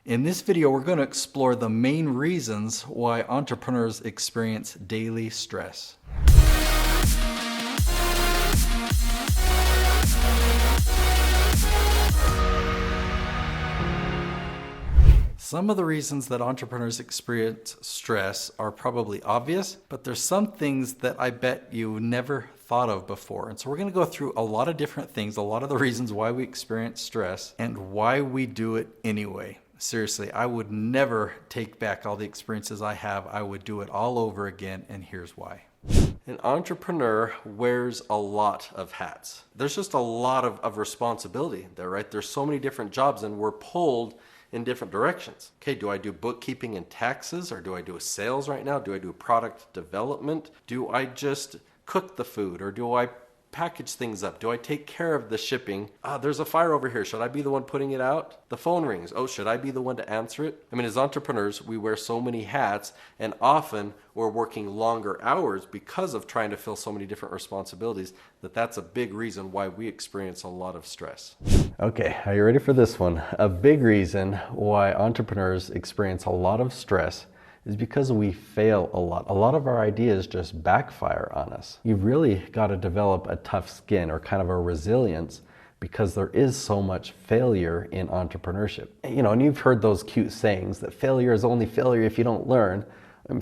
In this video, we're going to explore the main reasons why entrepreneurs experience daily stress. Some of the reasons that entrepreneurs experience stress are probably obvious, but there's some things that I bet you never thought of before. And so we're going to go through a lot of different things, a lot of the reasons why we experience stress and why we do it anyway. Seriously, I would never take back all the experiences I have. I would do it all over again, and here's why. An entrepreneur wears a lot of hats. There's just a lot of responsibility there, right? There's so many different jobs, and we're pulled in different directions. Okay, do I do bookkeeping and taxes, or do I do sales right now? Do I do product development? Do I just cook the food, or do I package things up? Do I take care of the shipping? There's a fire over here. Should I be the one putting it out? The phone rings. Oh, should I be the one to answer it? I mean, as entrepreneurs, we wear so many hats, and often we're working longer hours because of trying to fill so many different responsibilities. That's a big reason why we experience a lot of stress. Okay, are you ready for this one? A big reason why entrepreneurs experience a lot of stress is because we fail a lot. A lot of our ideas just backfire on us. You've really got to develop a tough skin or kind of a resilience because there is so much failure in entrepreneurship. And you've heard those cute sayings that failure is only failure if you don't learn.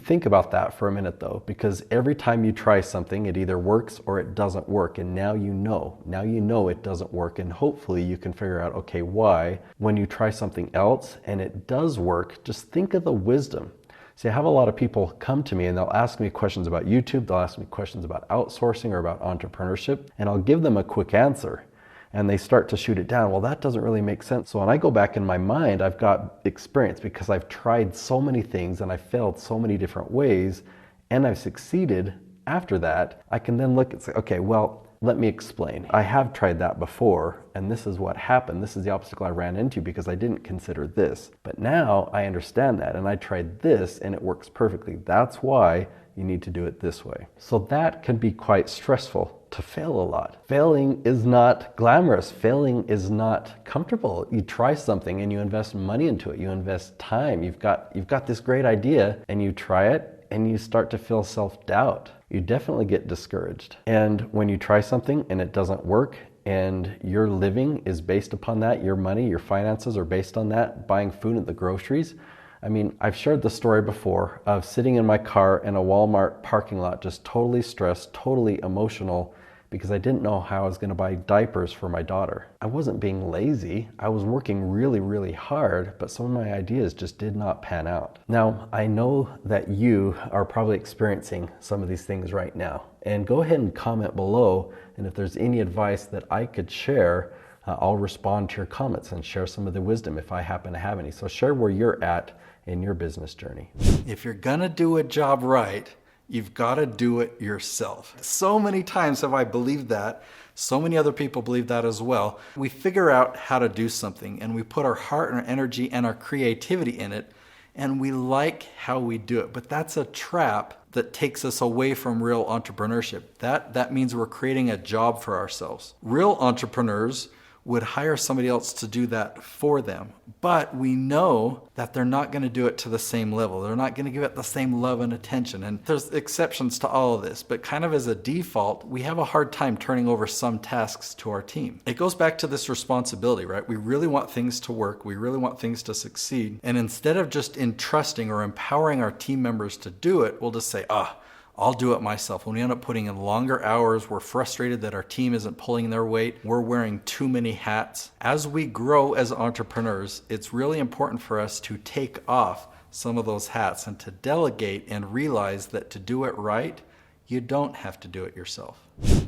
Think about that for a minute though, because every time you try something, it either works or it doesn't work. And now you know it doesn't work. And hopefully you can figure out, okay, why? When you try something else and it does work, just think of the wisdom. See, I have a lot of people come to me and they'll ask me questions about YouTube, they'll ask me questions about outsourcing or about entrepreneurship, and I'll give them a quick answer. And they start to shoot it down. Well, that doesn't really make sense. So when I go back in my mind, I've got experience because I've tried so many things and I failed so many different ways and I've succeeded after that. I can then look and say, okay, well, let me explain. I have tried that before, and this is what happened. This is the obstacle I ran into because I didn't consider this. But now I understand that, and I tried this, and it works perfectly. That's why you need to do it this way. So that can be quite stressful, to fail a lot. Failing is not glamorous. Failing is not comfortable. You try something and you invest money into it. You invest time. You've got this great idea, and you try it, and you start to feel self-doubt. You definitely get discouraged. And when you try something and it doesn't work and your living is based upon that, your money, your finances are based on that, buying food at the groceries. I mean, I've shared the story before of sitting in my car in a Walmart parking lot, just totally stressed, totally emotional, because I didn't know how I was going to buy diapers for my daughter. I wasn't being lazy. I was working really, really hard, but some of my ideas just did not pan out. Now, I know that you are probably experiencing some of these things right now. And go ahead and comment below, and if there's any advice that I could share, I'll respond to your comments and share some of the wisdom if I happen to have any. So share where you're at in your business journey. If you're gonna do a job right, you've got to do it yourself. So many times have I believed that. So many other people believe that as well. We figure out how to do something and we put our heart and our energy and our creativity in it, and we like how we do it. But that's a trap that takes us away from real entrepreneurship. That means we're creating a job for ourselves. Real entrepreneurs would hire somebody else to do that for them. But we know that they're not going to do it to the same level. They're not going to give it the same love and attention. And there's exceptions to all of this, but kind of as a default, we have a hard time turning over some tasks to our team. It goes back to this responsibility, right? We really want things to work. We really want things to succeed. And instead of just entrusting or empowering our team members to do it, we'll just say, I'll do it myself. When we end up putting in longer hours, we're frustrated that our team isn't pulling their weight. We're wearing too many hats. As we grow as entrepreneurs, it's really important for us to take off some of those hats and to delegate and realize that to do it right, you don't have to do it yourself.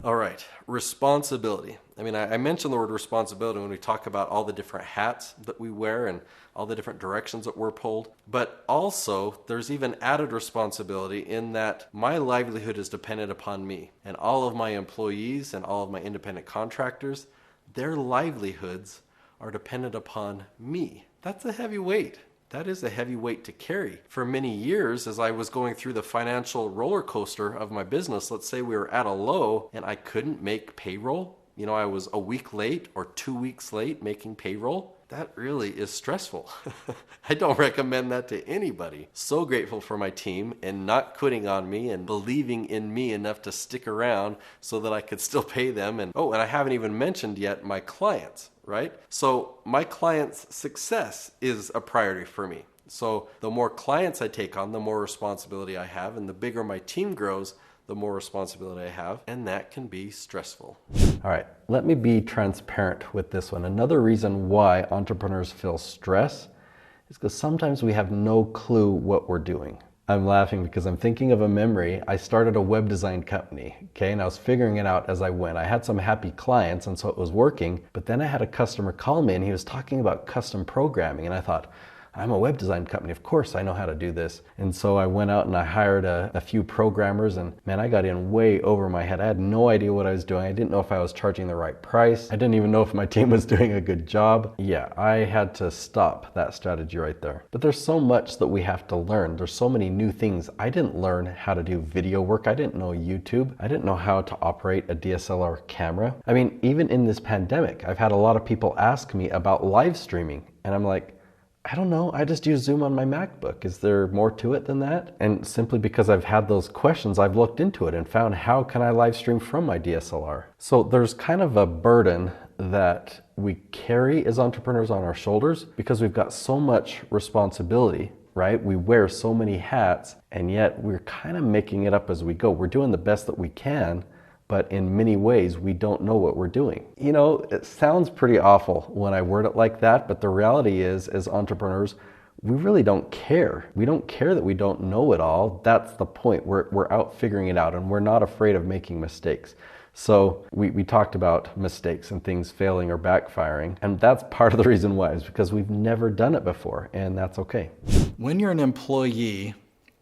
All right, responsibility. I mean, I mentioned the word responsibility when we talk about all the different hats that we wear and all the different directions that we're pulled. But also, there's even added responsibility in that my livelihood is dependent upon me. And all of my employees and all of my independent contractors, their livelihoods are dependent upon me. That's a heavy weight. That is a heavy weight to carry. For many years, as I was going through the financial roller coaster of my business, let's say we were at a low and I couldn't make payroll, you know, I was a week late or 2 weeks late making payroll, that really is stressful. I don't recommend that to anybody. So grateful for my team and not quitting on me and believing in me enough to stick around so that I could still pay them. And oh, and I haven't even mentioned yet my clients, right? So my clients' success is a priority for me. So the more clients I take on, the more responsibility I have, and the bigger my team grows, the more responsibility I have, and that can be stressful. All right, let me be transparent with this one. Another reason why entrepreneurs feel stress is because sometimes we have no clue what we're doing. I'm laughing because I'm thinking of a memory. I started a web design company, okay, and I was figuring it out as I went. I had some happy clients, and so it was working, but then I had a customer call me, and he was talking about custom programming, and I thought, I'm a web design company, of course I know how to do this. And so I went out and I hired a few programmers, and man, I got in way over my head. I had no idea what I was doing. I didn't know if I was charging the right price. I didn't even know if my team was doing a good job. Yeah, I had to stop that strategy right there. But there's so much that we have to learn. There's so many new things. I didn't learn how to do video work. I didn't know YouTube. I didn't know how to operate a DSLR camera. I mean, even in this pandemic, I've had a lot of people ask me about live streaming, and I'm like, I don't know, I just use Zoom on my MacBook. Is there more to it than that? And simply because I've had those questions, I've looked into it and found how can I live stream from my DSLR? So there's kind of a burden that we carry as entrepreneurs on our shoulders because we've got so much responsibility, right? We wear so many hats, and yet we're kind of making it up as we go. We're doing the best that we can, but in many ways, we don't know what we're doing. You know, it sounds pretty awful when I word it like that, but the reality is, as entrepreneurs, we really don't care. We don't care that we don't know it all. That's the point. We're out figuring it out, and we're not afraid of making mistakes. So we talked about mistakes and things failing or backfiring, and that's part of the reason why, is because we've never done it before, and that's okay. When you're an employee,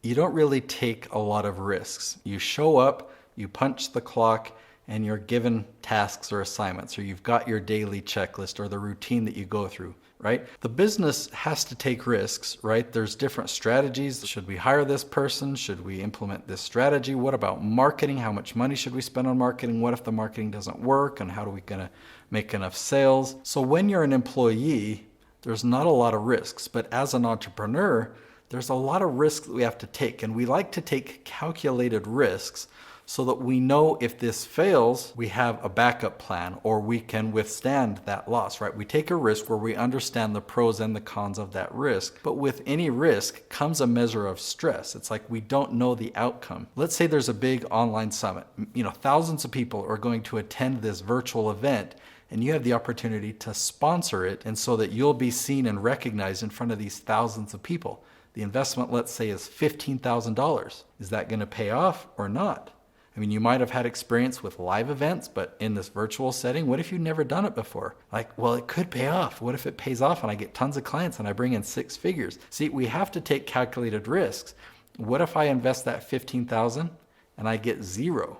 you don't really take a lot of risks. You show up, you punch the clock, and you're given tasks or assignments, or you've got your daily checklist or the routine that you go through, right? The business has to take risks, right? There's different strategies. Should we hire this person? Should we implement this strategy? What about marketing? How much money should we spend on marketing? What if the marketing doesn't work? And how are we gonna make enough sales? So when you're an employee, there's not a lot of risks, but as an entrepreneur, there's a lot of risks that we have to take, and we like to take calculated risks so that we know if this fails, we have a backup plan, or we can withstand that loss, right? We take a risk where we understand the pros and the cons of that risk, but with any risk comes a measure of stress. It's like we don't know the outcome. Let's say there's a big online summit. You know, thousands of people are going to attend this virtual event, and you have the opportunity to sponsor it, and so that you'll be seen and recognized in front of these thousands of people. The investment, let's say, is $15,000. Is that going to pay off or not? I mean, you might have had experience with live events, but in this virtual setting, what if you've never done it before? Like, well, it could pay off. What if it pays off and I get tons of clients and I bring in 6 figures? See, we have to take calculated risks. What if I invest that $15,000 and I get 0?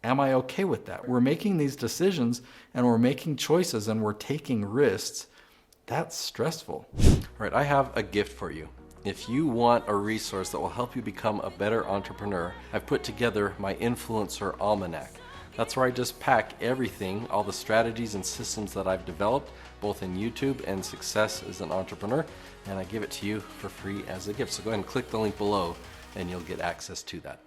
Am I okay with that? We're making these decisions and we're making choices and we're taking risks. That's stressful. All right, I have a gift for you. If you want a resource that will help you become a better entrepreneur, I've put together my Influencer Almanac. That's where I just pack everything, all the strategies and systems that I've developed, both in YouTube and success as an entrepreneur, and I give it to you for free as a gift. So go ahead and click the link below and you'll get access to that.